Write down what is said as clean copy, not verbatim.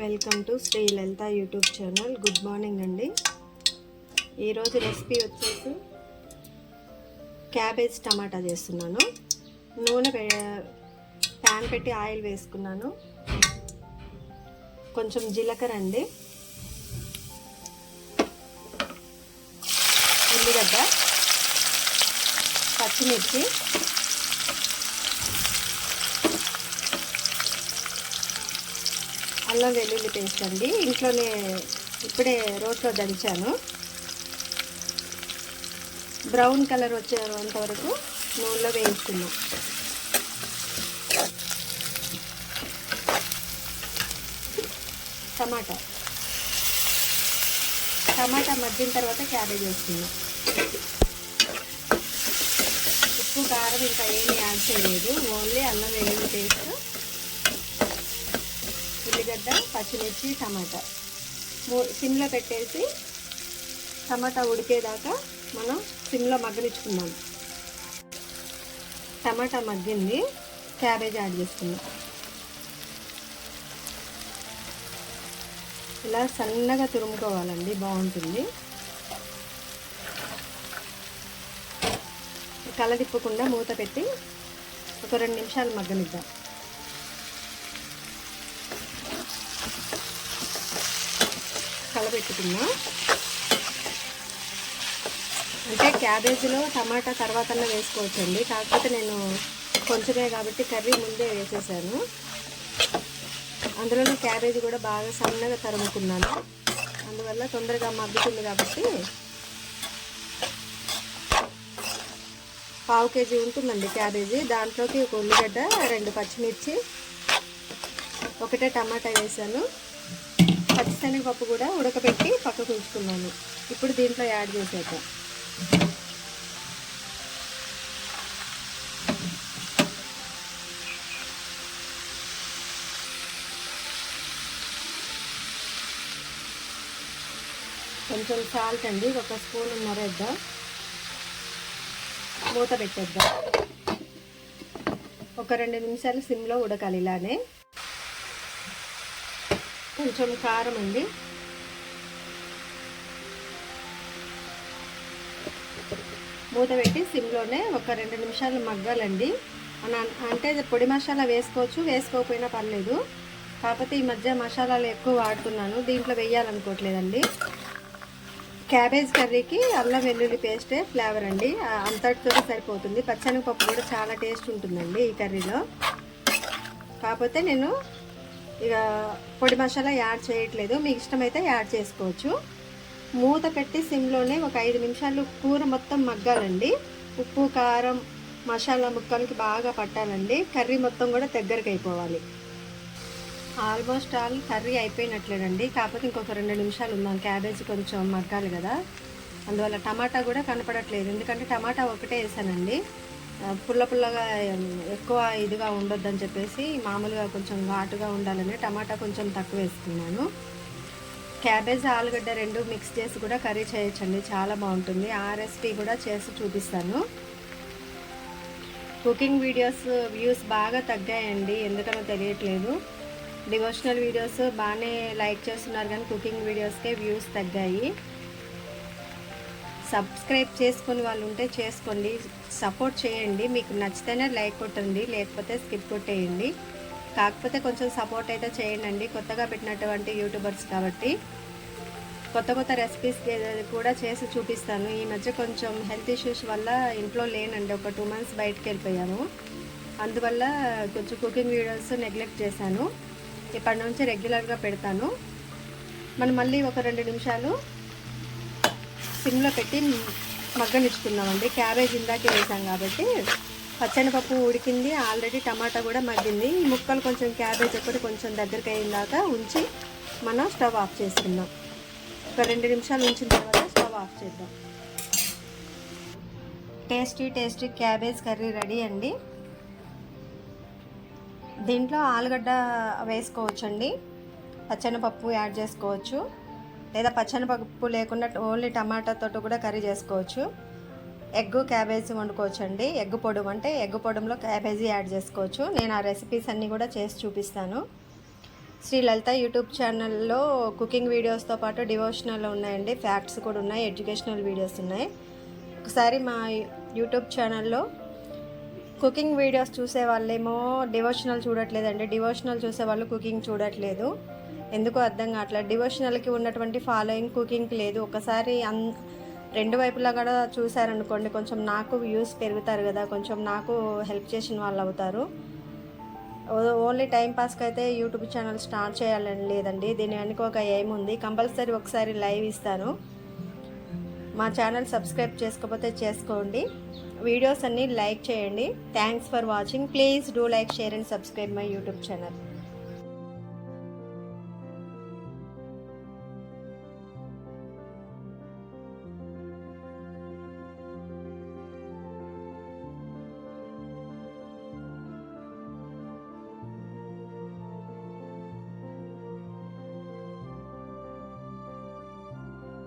Welcome to Shri Lalitha YouTube channel. Good morning అండి. ఈరోజు recipe వచ్చేసి క్యాబేజ్ టమాటా చేస్తున్నాను. నూనె ప్యాన్ పెట్టి ఆయిల్ వేసుకున్నాను. కొంచెం జీలకర్ర అండి, ఉల్లిగడ్డ, పచ్చిమిర్చి, అల్లం వెల్లుల్లి పేస్ట్ అండి. ఇంట్లోనే ఇప్పుడే రోట్లో దంచాను. బ్రౌన్ కలర్ వచ్చేంత వరకు నూనెలో వేయించుకున్నాం. టమాటా మగ్గిన తర్వాత క్యాబేజ్ వేసుకున్నాం. ఉప్పు కారం ఇంకా ఏమీ యాడ్ చేయలేదు, ఓన్లీ అల్లం వెల్లుల్లి పేస్ట్, ఉల్లిగడ్డ, పచ్చిమిర్చి, టమాటా సిమ్లో పెట్టేసి టమాటా ఉడికేదాకా మనం సిమ్లో మగ్గనిచ్చుకున్నాం. టమాటా మగ్గింది, క్యాబేజ్ యాడ్ చేసుకున్నాం. ఇలా సన్నగా తురుముకోవాలండి, బాగుంటుంది. కలదిప్పకుండా మూత పెట్టి ఒక 2 నిమిషాలు మగ్గనిద్దాం. కలబెట్టుకున్నా అంటే క్యాబేజీలో టమాటా తర్వాతనే వేసుకోవచ్చండి. కాకపోతే నేను కొంచెమే కాబట్టి కర్రీ ముందే వేసేసాను. అందులోనే క్యాబేజీ కూడా బాగా సన్నగా తరుముకున్నాను, అందువల్ల తొందరగా మగ్గుతుంది. కాబట్టి 1/2 కేజీ ఉంటుందండి క్యాబేజీ. దాంట్లోకి ఒక ఉల్లిగడ్డ, 2 పచ్చిమిర్చి, 1 టమాటా వేసాను. పచ్చిశనగపప్పు కూడా ఉడకబెట్టి పక్కకు ఉంచుకున్నాను. ఇప్పుడు దీంట్లో యాడ్ చేసేద్దాం. కొంచెం సాల్ట్ అండి, 1 స్పూన్ వేద్దాం. మూత పెట్టేద్దాం. ఒక 2 నిమిషాలు సిమ్లో ఉడకాలి ఇలానే. కొంచెం కారం అండి, మూత పెట్టి సిమ్లోనే ఒక 2 నిమిషాలు మగ్గాలండి. అంటే పొడి మసాలా వేసుకోవచ్చు, వేసుకోకపోయినా పర్లేదు. కాకపోతే ఈ మధ్య మసాలాలు ఎక్కువ వాడుతున్నాను, దీంట్లో వేయాలనుకోవట్లేదండి. క్యాబేజ్ కర్రీకి అల్లం వెల్లుల్లి పేస్టే ఫ్లేవర్ అండి, అంతటితో సరిపోతుంది. పచ్చనిపప్పు కూడా చాలా టేస్ట్ ఉంటుందండి ఈ కర్రీలో. కాకపోతే నేను ఇక పొడి మసాలా యాడ్ చేయట్లేదు, మీకు ఇష్టమైతే యాడ్ చేసుకోవచ్చు. మూత పెట్టి సిమ్లోనే ఒక 5 నిమిషాలు కూర మొత్తం మగ్గాలండి. ఉప్పు, కారం, మసాలా ముక్కలకి బాగా పట్టాలండి. కర్రీ మొత్తం కూడా దగ్గరికి అయిపోవాలి. ఆల్మోస్ట్ ఆల్ కర్రీ అయిపోయినట్లేనండి. కాకపోతే ఇంకొక 2 నిమిషాలు ఉందాం, క్యాబేజీ కొంచెం మగ్గాలి కదా. అందువల్ల టమాటా కూడా కనపడట్లేదు, ఎందుకంటే టమాటా ఒకటే వేసానండి. పుల్లగా ఎక్కువ ఇదిగా ఉండొద్దని చెప్పేసి, మామూలుగా కొంచెం ఘాటుగా ఉండాలని టమాటా కొంచెం తక్కువ వేసుకున్నాను. క్యాబేజ్, ఆలుగడ్డ 2 మిక్స్ చేసి కూడా కర్రీ చేయొచ్చండి, చాలా బాగుంటుంది. ఆ రెసిపీ కూడా చేసి చూపిస్తాను. కుకింగ్ వీడియోస్ వ్యూస్ బాగా తగ్గాయండి, ఎందుకనో తెలియట్లేదు. డివోషనల్ వీడియోస్ బాగానే లైక్ చేస్తున్నారు, కానీ కుకింగ్ వీడియోస్కే వ్యూస్ తగ్గాయి. సబ్స్క్రైబ్ చేసుకుని వాళ్ళు ఉంటే చేసుకోండి, సపోర్ట్ చేయండి. మీకు నచ్చితేనే లైక్ కొట్టండి, లేకపోతే స్కిప్ కొట్టేయండి. కాకపోతే కొంచెం సపోర్ట్ అయితే చేయండి. కొత్తగా పెట్టినటువంటి యూట్యూబర్స్ కాబట్టి కొత్త రెసిపీస్ కూడా చేసి చూపిస్తాను. ఈ మధ్య కొంచెం హెల్త్ ఇష్యూస్ వల్ల ఇంట్లో లేనండి, ఒక 2 మంత్స్ బయటకు వెళ్ళిపోయాను. అందువల్ల కొంచెం కుకింగ్ వీడియోస్ నెగ్లెక్ట్ చేశాను. ఇప్పటి నుంచి రెగ్యులర్గా పెడతాను. మనం మళ్ళీ ఒక 2 నిమిషాలు సిమ్లో పెట్టి మగ్గనిచ్చుకుందామండి. క్యాబేజ్ ఇందాకే వేసాం కాబట్టి పచ్చనిపప్పు ఉడికింది ఆల్రెడీ, టమాటా కూడా మగ్గింది. ఈ ముక్కలు కొంచెం క్యాబేజ్ ఒకటి కొంచెం దగ్గరికి అయిన దాకా ఉంచి మనం స్టవ్ ఆఫ్ చేసుకుందాం. ఒక 2 నిమిషాలు ఉంచిన తర్వాత స్టవ్ ఆఫ్ చేద్దాం. టేస్టీ క్యాబేజ్ కర్రీ రెడీ అండి. దీంట్లో ఆలుగడ్డ వేసుకోవచ్చండి, పచ్చనిపప్పు యాడ్ చేసుకోవచ్చు, లేదా పచ్చనిపప్పు లేకుండా ఓన్లీ టమాటాతో కూడా కర్రీ చేసుకోవచ్చు. ఎగ్ క్యాబేజీ వండుకోవచ్చు అండి. ఎగ్ పొడుము అంటే ఎగ్ పొడుములో క్యాబేజీ యాడ్ చేసుకోవచ్చు. నేను ఆ రెసిపీస్ అన్నీ కూడా చేసి చూపిస్తాను. శ్రీ లలిత యూట్యూబ్ ఛానల్లో కుకింగ్ వీడియోస్తో పాటు డివోషనల్ ఉన్నాయండి, ఫ్యాక్ట్స్ కూడా ఉన్నాయి, ఎడ్యుకేషనల్ వీడియోస్ ఉన్నాయి. ఒకసారి మా యూట్యూబ్ ఛానల్లో కుకింగ్ వీడియోస్ చూసే వాళ్ళేమో డివోషనల్ చూడట్లేదండి, డివోషనల్ చూసే వాళ్ళు కుకింగ్ చూడట్లేదు. ఎందుకో అర్థం కావట్లేదు. డివోషనల్కి ఉన్నటువంటి ఫాలోయింగ్ కుకింగ్కి లేదు. ఒకసారి రెండు వైపులా కూడా చూసారనుకోండి, కొంచెం నాకు వ్యూస్ పెరుగుతారు కదా, కొంచెం నాకు హెల్ప్ చేసిన వాళ్ళు అవుతారు. ఓన్లీ టైం పాస్కి అయితే యూట్యూబ్ ఛానల్ స్టార్ట్ చేయాలని లేదండి, దీని వెనుక ఒక ఎయిమ్ ఉంది. కంపల్సరీ ఒకసారి లైవ్ ఇస్తాను. మా ఛానల్ సబ్స్క్రైబ్ చేసుకోకపోతే చేసుకోండి, వీడియోస్ అన్నీ లైక్ చేయండి. Thanks for watching. Please do like, share and subscribe my YouTube channel.